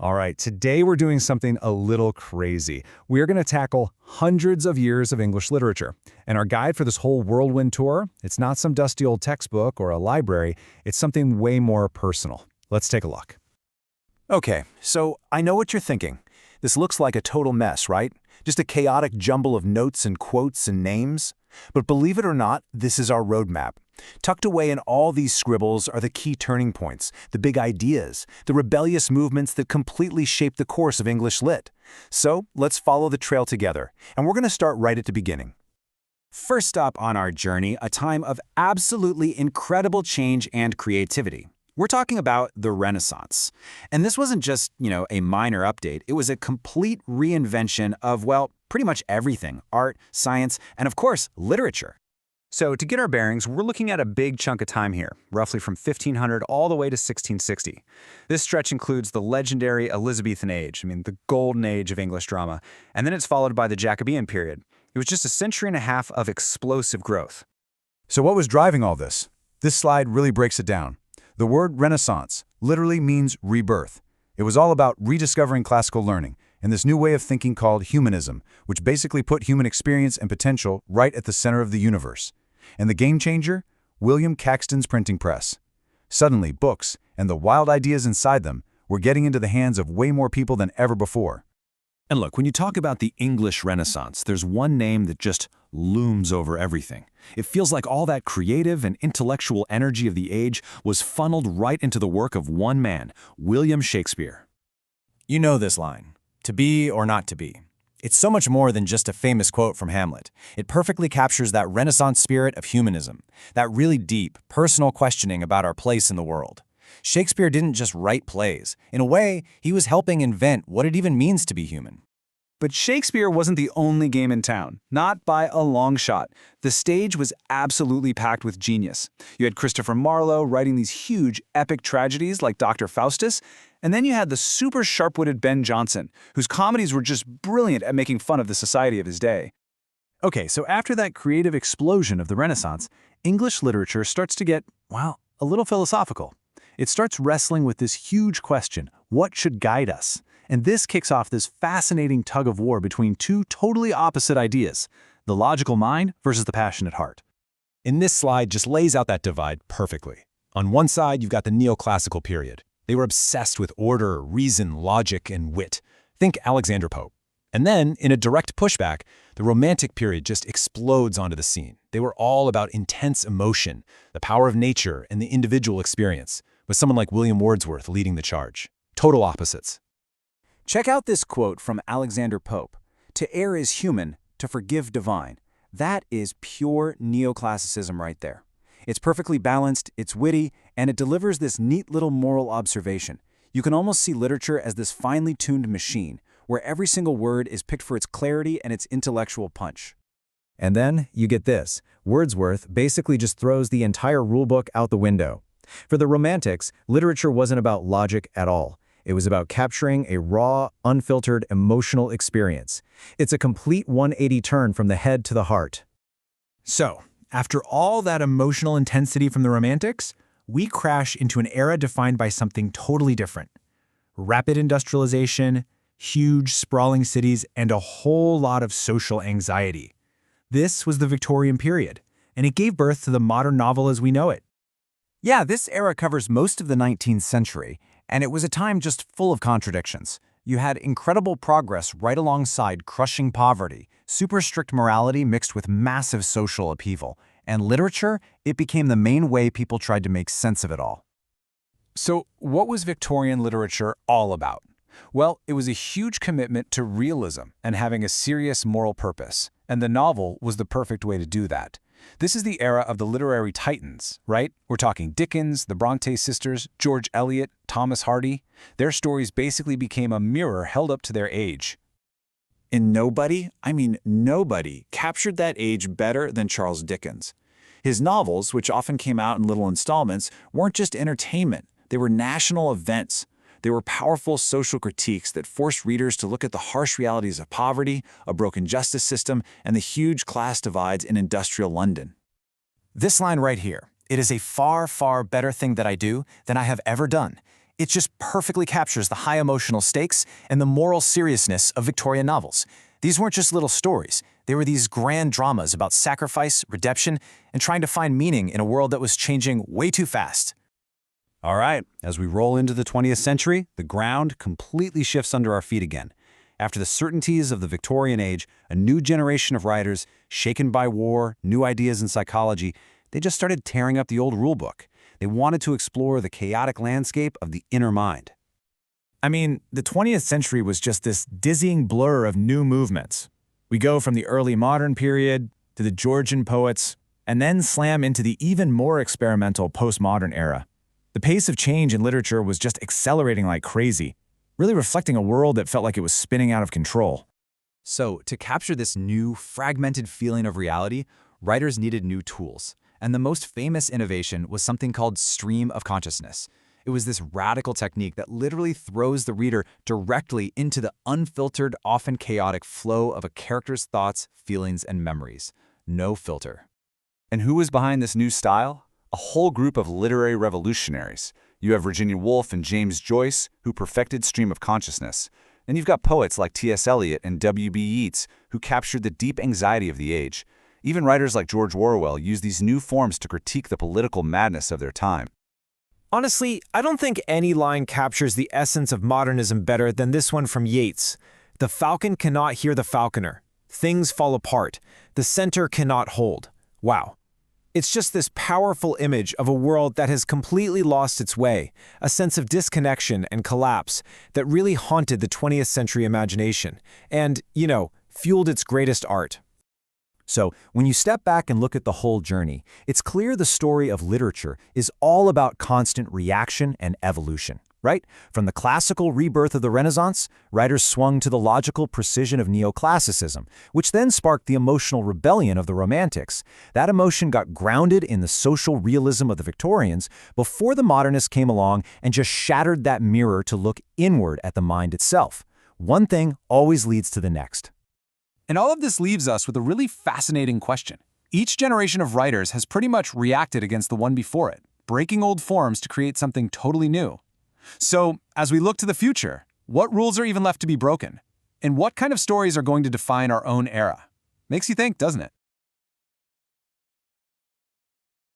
All right, today we're doing something a little crazy. We're going to tackle hundreds of years of English literature. And our guide for this whole whirlwind tour, it's not some dusty old textbook or a library, it's something way more personal. Let's take a look. Okay, so I know what you're thinking. This looks like a total mess, right? Just a chaotic jumble of notes and quotes and names. But believe it or not, this is our roadmap. Tucked away in all these scribbles are the key turning points, the big ideas, the rebellious movements that completely shaped the course of English Lit. So let's follow the trail together, and we're going to start right at the beginning. First stop on our journey, a time of absolutely incredible change and creativity. We're talking about the Renaissance. And this wasn't just, a minor update. It was a complete reinvention of, pretty much everything: art, science, and of course, literature. So to get our bearings, we're looking at a big chunk of time here, roughly from 1500 all the way to 1660. This stretch includes the legendary Elizabethan age, the golden age of English drama, and then it's followed by the Jacobean period. It was just a century and a half of explosive growth. So what was driving all this? This slide really breaks it down. The word Renaissance literally means rebirth. It was all about rediscovering classical learning and this new way of thinking called humanism, which basically put human experience and potential right at the center of the universe. And the game changer? William Caxton's printing press. Suddenly, books, and the wild ideas inside them, were getting into the hands of way more people than ever before. And look, when you talk about the English Renaissance, there's one name that just looms over everything. It feels like all that creative and intellectual energy of the age was funneled right into the work of one man, William Shakespeare. You know this line, to be or not to be. It's so much more than just a famous quote from Hamlet. It perfectly captures that Renaissance spirit of humanism, that really deep, personal questioning about our place in the world. Shakespeare didn't just write plays. In a way, he was helping invent what it even means to be human. But Shakespeare wasn't the only game in town, not by a long shot. The stage was absolutely packed with genius. You had Christopher Marlowe writing these huge, epic tragedies like Dr. Faustus, and then you had the super sharp-witted Ben Jonson, whose comedies were just brilliant at making fun of the society of his day. Okay, so after that creative explosion of the Renaissance, English literature starts to get, a little philosophical. It starts wrestling with this huge question: what should guide us? And this kicks off this fascinating tug-of-war between two totally opposite ideas, the logical mind versus the passionate heart. And this slide just lays out that divide perfectly. On one side, you've got the neoclassical period. They were obsessed with order, reason, logic, and wit. Think Alexander Pope. And then, in a direct pushback, the Romantic period just explodes onto the scene. They were all about intense emotion, the power of nature, and the individual experience, with someone like William Wordsworth leading the charge. Total opposites. Check out this quote from Alexander Pope: "To err is human, to forgive divine." That is pure neoclassicism right there. It's perfectly balanced, it's witty, and it delivers this neat little moral observation. You can almost see literature as this finely tuned machine, where every single word is picked for its clarity and its intellectual punch. And then you get this. Wordsworth basically just throws the entire rulebook out the window. For the Romantics, literature wasn't about logic at all. It was about capturing a raw, unfiltered, emotional experience. It's a complete 180 turn from the head to the heart. So, after all that emotional intensity from the Romantics, we crash into an era defined by something totally different. Rapid industrialization, huge, sprawling cities, and a whole lot of social anxiety. This was the Victorian period, and it gave birth to the modern novel as we know it. Yeah, this era covers most of the 19th century, and it was a time just full of contradictions. You had incredible progress right alongside crushing poverty, super strict morality mixed with massive social upheaval, and literature, it became the main way people tried to make sense of it all. So, what was Victorian literature all about? Well, it was a huge commitment to realism and having a serious moral purpose, and the novel was the perfect way to do that. This is the era of the literary titans, right? We're talking Dickens, the Bronte sisters, George Eliot, Thomas Hardy. Their stories basically became a mirror held up to their age. And nobody captured that age better than Charles Dickens. His novels, which often came out in little installments, weren't just entertainment. They were national events. They were powerful social critiques that forced readers to look at the harsh realities of poverty, a broken justice system, and the huge class divides in industrial London. This line right here, "It is a far, far better thing that I do than I have ever done." It just perfectly captures the high emotional stakes and the moral seriousness of Victorian novels. These weren't just little stories. They were these grand dramas about sacrifice, redemption, and trying to find meaning in a world that was changing way too fast. All right, as we roll into the 20th century, the ground completely shifts under our feet again. After the certainties of the Victorian age, a new generation of writers, shaken by war, new ideas in psychology, they just started tearing up the old rulebook. They wanted to explore the chaotic landscape of the inner mind. I mean, the 20th century was just this dizzying blur of new movements. We go from the early modern period to the Georgian poets, and then slam into the even more experimental postmodern era. The pace of change in literature was just accelerating like crazy, really reflecting a world that felt like it was spinning out of control. So, to capture this new, fragmented feeling of reality, writers needed new tools. And the most famous innovation was something called stream of consciousness. It was this radical technique that literally throws the reader directly into the unfiltered, often chaotic flow of a character's thoughts, feelings, and memories. No filter. And who was behind this new style? A whole group of literary revolutionaries. You have Virginia Woolf and James Joyce, who perfected stream of consciousness. And you've got poets like T.S. Eliot and W.B. Yeats, who captured the deep anxiety of the age. Even writers like George Orwell used these new forms to critique the political madness of their time. Honestly, I don't think any line captures the essence of modernism better than this one from Yeats. The falcon cannot hear the falconer. Things fall apart. The center cannot hold. Wow. It's just this powerful image of a world that has completely lost its way, a sense of disconnection and collapse that really haunted the 20th century imagination and, fueled its greatest art. So, when you step back and look at the whole journey, it's clear the story of literature is all about constant reaction and evolution, right? From the classical rebirth of the Renaissance, writers swung to the logical precision of neoclassicism, which then sparked the emotional rebellion of the Romantics. That emotion got grounded in the social realism of the Victorians before the modernists came along and just shattered that mirror to look inward at the mind itself. One thing always leads to the next. And all of this leaves us with a really fascinating question. Each generation of writers has pretty much reacted against the one before it, breaking old forms to create something totally new. So, as we look to the future, what rules are even left to be broken? And what kind of stories are going to define our own era? Makes you think, doesn't it?